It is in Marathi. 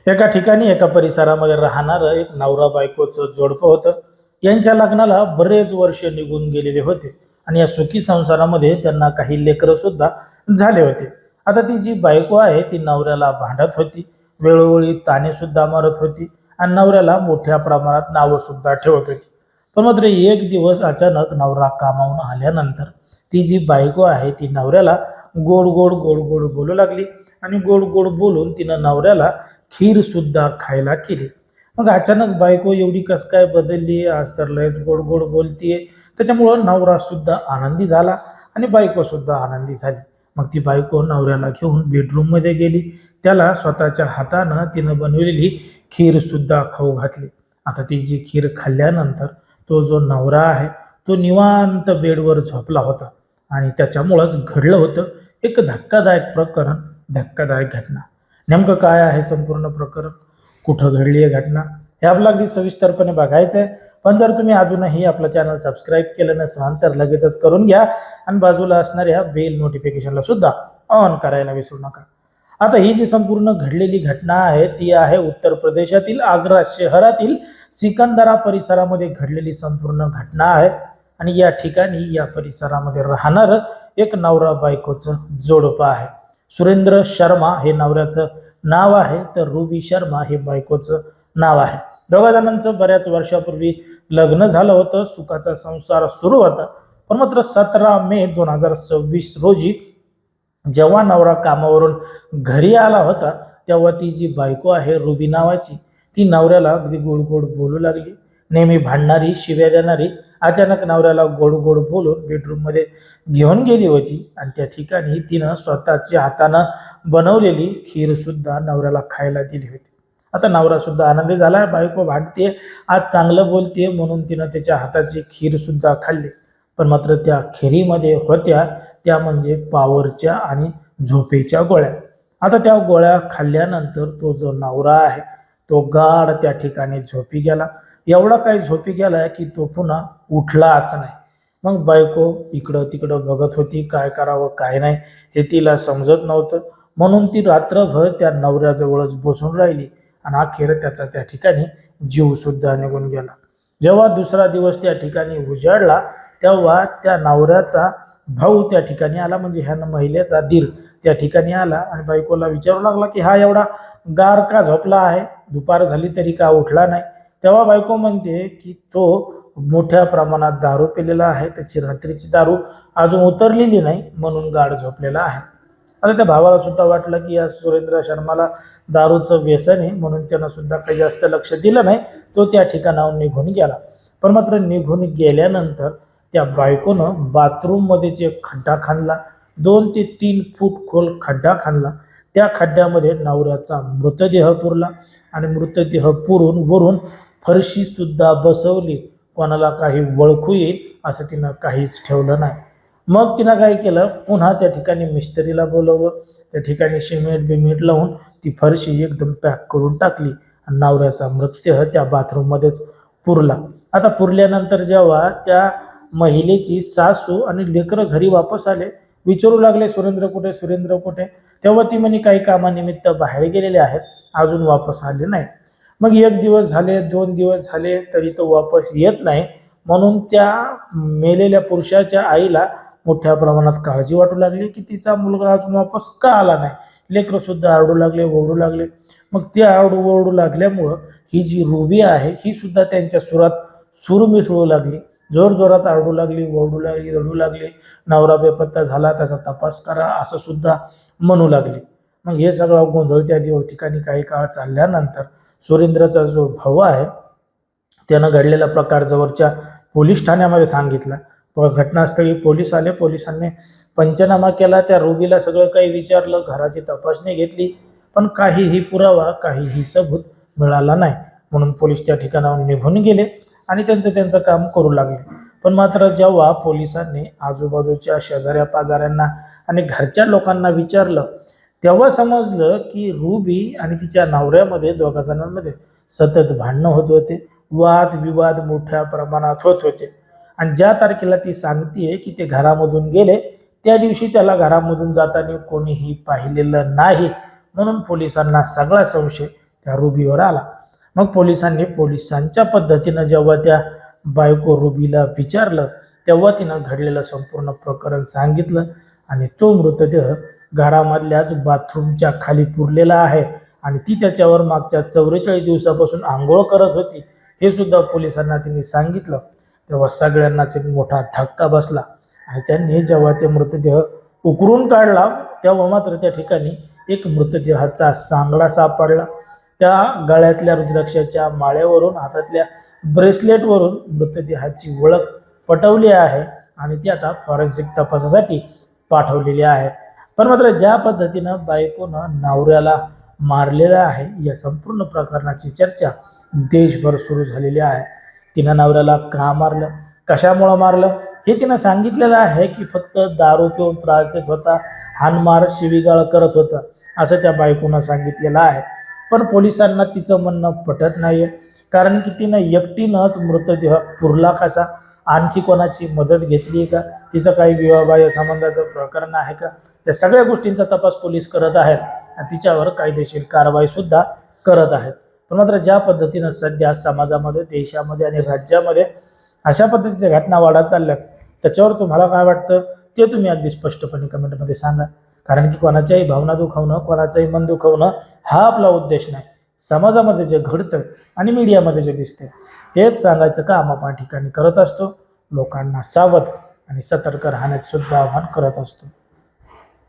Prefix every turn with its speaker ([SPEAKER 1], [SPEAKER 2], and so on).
[SPEAKER 1] एका ठिकाणी एका परिसरामध्ये राहणारं एक नवरा बायकोचं जोडपं होतं. यांच्या लग्नाला बरेच वर्ष निघून गेलेले होते आणि या सुखी संसारामध्ये त्यांना काही लेकरं सुद्धा झाले होते. आता ती जी बायको आहे ती नवऱ्याला भांडत होती, वेळोवेळी ताने सुद्धा मारत होती आणि नवऱ्याला मोठ्या प्रमाणात नावं सुद्धा ठेवत होती. पण मात्र एक दिवस अचानक नवरा कामावून आल्यानंतर ती जी बायको आहे ती नवऱ्याला गोड गोड गोड गोड बोलू लागली आणि गोड गोड बोलून तिनं नवऱ्याला खीर सुद्धा खायला केली. मग अचानक बायको एवढी कस काय बदलली, आज तर लयच गोड गोड बोलतीये. त्याच्यामुळं नवरा सुद्धा आनंदी झाला आणि बायको सुद्धा आनंदी झाली. मग ती बायको नवऱ्याला घेऊन बेडरूम मध्ये गेली. त्याला स्वतःच्या हातानं तिनं बनवलेली खीर सुद्धा खाऊ घातली. आता ती जी खीर खाल्ल्यानंतर तो जो नवरा आहे तो निवांत बेडवर झोपला होता आणि त्याच्यामुळंच घडलं होतं एक धक्कादायक प्रकरण, धक्कादायक घटना. नेमकं काय आहे संपूर्ण प्रकरण, कुठं घडली आहे घटना, हे आपल्याला अगदी सविस्तरपणे बघायचं आहे. पण जर तुम्ही अजूनही आपलं चॅनल सबस्क्राईब केलं नसाल तर लगेचच करून घ्या आणि बाजूला असणाऱ्या बेल नोटिफिकेशनला सुद्धा ऑन करायला विसरू नका. आता ही जी संपूर्ण घडलेली घटना आहे ती आहे उत्तर प्रदेशातील आग्रा शहरातील सिकंदरा परिसरामध्ये घडलेली संपूर्ण घटना आहे. आणि या ठिकाणी या परिसरामध्ये राहणारं एक नवरा बायकोचं जोडपं आहे. सुरेंद्र शर्मा हे नवऱ्याचं नाव आहे तर रुबी शर्मा हे बायकोचं नाव आहे. दोघा जणांचं बऱ्याच वर्षापूर्वी लग्न झालं होतं, सुखाचा संसार सुरू होता. पण मात्र 17 मे 2026 रोजी जेव्हा नवरा कामावरून घरी आला होता तेव्हा ती जी बायको आहे रुबी नावाची ती नवऱ्याला अगदी गोड गोड बोलू लागली. नेहमी भांडणारी, शिव्या देणारी अचानक नवऱ्याला गोड गोड बोलून बेडरूम मध्ये घेऊन गेली होती आणि त्या ठिकाणी तिनं स्वतःच्या हातानं बनवलेली खीर सुद्धा नवऱ्याला खायला दिली होती. आता नवरा सुद्धा आनंदी झाला, बायको भांडते, आज चांगलं बोलते म्हणून तिनं त्याच्या हाताची खीर सुद्धा खाल्ली. पण मात्र त्या खिरीमध्ये होत्या त्या म्हणजे पावरच्या आणि झोपेच्या गोळ्या. आता त्या गोळ्या खाल्ल्यानंतर तो जो नवरा आहे तो गाढ त्या ठिकाणी झोपी गेला. एवढा काही झोपी गेला की तो पुन्हा उठलाच नाही. मग बायको इकडं तिकडं बघत होती, काय करावं काय नाही हे तिला समजत नव्हतं. म्हणून ती रात्रभर त्या नवऱ्याजवळच बसून राहिली आणि अखेर त्याचा त्या ठिकाणी जीव सुद्धा निघून गेला. जेव्हा दुसरा दिवस त्या ठिकाणी उजाडला तेव्हा त्या नवऱ्याचा भाऊ त्या ठिकाणी आला, म्हणजे ह्या महिलेचा दीर त्या ठिकाणी आला आणि बायकोला विचारू लागला की हा एवढा गार का झोपला आहे, दुपार झाली तरी का उठला नाही. तेव्हा बायको म्हणते की तो मोठ्या प्रमाणात दारू पिलेला आहे, त्याची रात्रीची दारू अजून उतरलेली नाही म्हणून गाढ झोपलेला आहे. आता त्या भावाला सुद्धा वाटलं की या सुरेंद्र शर्माला दारूचं व्यसन आहे म्हणून त्यानं सुद्धा काही जास्त लक्ष दिलं नाही. तो त्या ठिकाणाहून निघून गेला. पण मात्र निघून गेल्यानंतर त्या बायकोनं बाथरूममध्ये जे खड्डा खांदला, 2 ते 3 फूट खोल खड्डा खांदला. त्या खड्ड्यामध्ये नवऱ्याचा मृतदेह पुरला आणि मृतदेह पुरून वरून फरशी सुद्धा बसवली. कोणाला काही ओळखू येईल असं तिनं काहीच ठेवलं नाही. मग तिनं काय केलं, पुन्हा त्या ठिकाणी मिस्त्रीला बोलवलं. त्या ठिकाणी सिमेंट बिमेंट लावून ती फरशी एकदम पॅक करून टाकली आणि नवऱ्याचा मृतदेह त्या बाथरूममध्येच पुरला. आता पुरल्यानंतर जेव्हा त्या महिलेची सासू आणि लेकरं घरी वापस आले, विचारू लागले सुरेंद्र कुठे, सुरेंद्र कुठे. तेव्हा ती म्हणे काही कामानिमित्त बाहेर गेलेले आहेत, अजून वापस आले नाही. मग 1 दिवस झाले, 2 दिवस झाले तरी तो वापस येत नाही. म्हणून त्या मेलेल्या पुरुषाच्या आईला मोठ्या प्रमाणात काळजी वाटू लागली की तिचा मुलगा अजून वापस का आला नाही. लेकरं सुद्धा आरडू लागले, ओरडू लागले. मग ते आरडू ओरडू लागल्यामुळं ही जी रुबी आहे ही सुद्धा त्यांच्या सुरात सूर मिसळू लागली. जोर जोरात आरडू लागली, ओरडू लागली, रडू लागली. नवरा बेपत्ता झाला, त्याचा तपास करा असं सुद्धा म्हणू लागली. मग हे सगळं गोंधळ त्या ठिकाणी काही काळ चालल्यानंतर सुरेंद्रचा जो भाऊ आहे त्यानं घडलेला प्रकार जवळच्या पोलीस ठाण्यामध्ये सांगितला. घटनास्थळी पोलीस आले, पोलिसांनी पंचनामा केला, त्या रुबीला सगळं काही विचारलं, घराची तपासणी घेतली. पण काहीही पुरावा, काहीही सबूत मिळाला नाही. म्हणून पोलीस त्या ठिकाणाहून निघून गेले आणि त्यांचं काम करू लागले. पण मात्र जेव्हा पोलिसांनी आजूबाजूच्या शेजाऱ्या पाजाऱ्यांना आणि घरच्या लोकांना विचारलं तेव्हा समजलं की रुबी आणि तिच्या नवऱ्यामध्ये दोघा जणांमध्ये सतत भांडणं होत होते, वाद विवाद मोठ्या प्रमाणात होत होते. आणि ज्या तारखेला ती सांगतेय की ते घरामधून गेले त्या दिवशी त्याला घरामधून जाताना कोणीही पाहिलेलं नाही. म्हणून पोलिसांना सगळा संशय त्या रुबीवर आला. मग पोलिसांच्या पद्धतीनं जेव्हा त्या बायको रुबीला विचारलं तेव्हा तिनं घडलेलं संपूर्ण प्रकरण सांगितलं आणि तो मृतदेह घरामधल्याच बाथरूमच्या खाली पुरलेला आहे आणि ती त्याच्यावर मागच्या 44 दिवसापासून आंघोळ करत होती हे सुद्धा पोलिसांना तिने सांगितलं. तेव्हा सगळ्यांनाच एक मोठा धक्का बसला आणि त्यांनी जेव्हा ते मृतदेह उकरून काढला तेव्हा मात्र त्या ठिकाणी एक मृतदेहाचा सांगडा सापडला. त्या गळ्यातल्या रुद्राक्षाच्या माळेवरून हातातल्या ब्रेसलेटवरून मृतदेहाची ओळख पटवली आहे आणि ती आता फॉरेन्सिक तपासासाठी पाठवलेली आहे. पण मात्र ज्या पद्धतीनं बायकोनं नवऱ्याला मारलेलं आहे या संपूर्ण प्रकरणाची चर्चा देशभर सुरू झालेली आहे. तिनं नवऱ्याला का मारलं, कशामुळं मारलं हे तिनं सांगितलेलं आहे की फक्त दारू पिऊन त्रास देत होता, हाणमार शिवीगाळ करत होता असं त्या बायकोनं सांगितलेलं आहे. पण पोलिसांना तिचं म्हणणं पटत नाहीये, कारण की तिनं एकटीनंच मृतदेह पुरला कसा, आणखी कोणाची मदत घेतली का, तिचं काही विवाहबाह्य संबंधाचं प्रकरण आहे का, या सगळ्या गोष्टींचा तपास पोलीस करत आहेत आणि तिच्यावर कायदेशीर कारवाई सुद्धा करत आहेत. पण मात्र ज्या पद्धतीनं सध्या समाजामध्ये, देशामध्ये आणि राज्यामध्ये अशा पद्धतीच्या घटना वाढत चालल्यात त्याच्यावर तुम्हाला काय वाटतं ते तुम्ही अगदी स्पष्टपणे कमेंटमध्ये सांगा. कारण की कोणाच्याही भावना दुखवणं, कोणाचंही मन दुखवणं हा आपला उद्देश नाही. समाजामध्ये जे घडतं आणि मीडियामध्ये जे दिसते तेच सांगायचं काम आपण ठिकाणी करत असतो. लोकांना सावध आणि सतर्क राहण्याचं सुद्धा आवाहन करत असतो.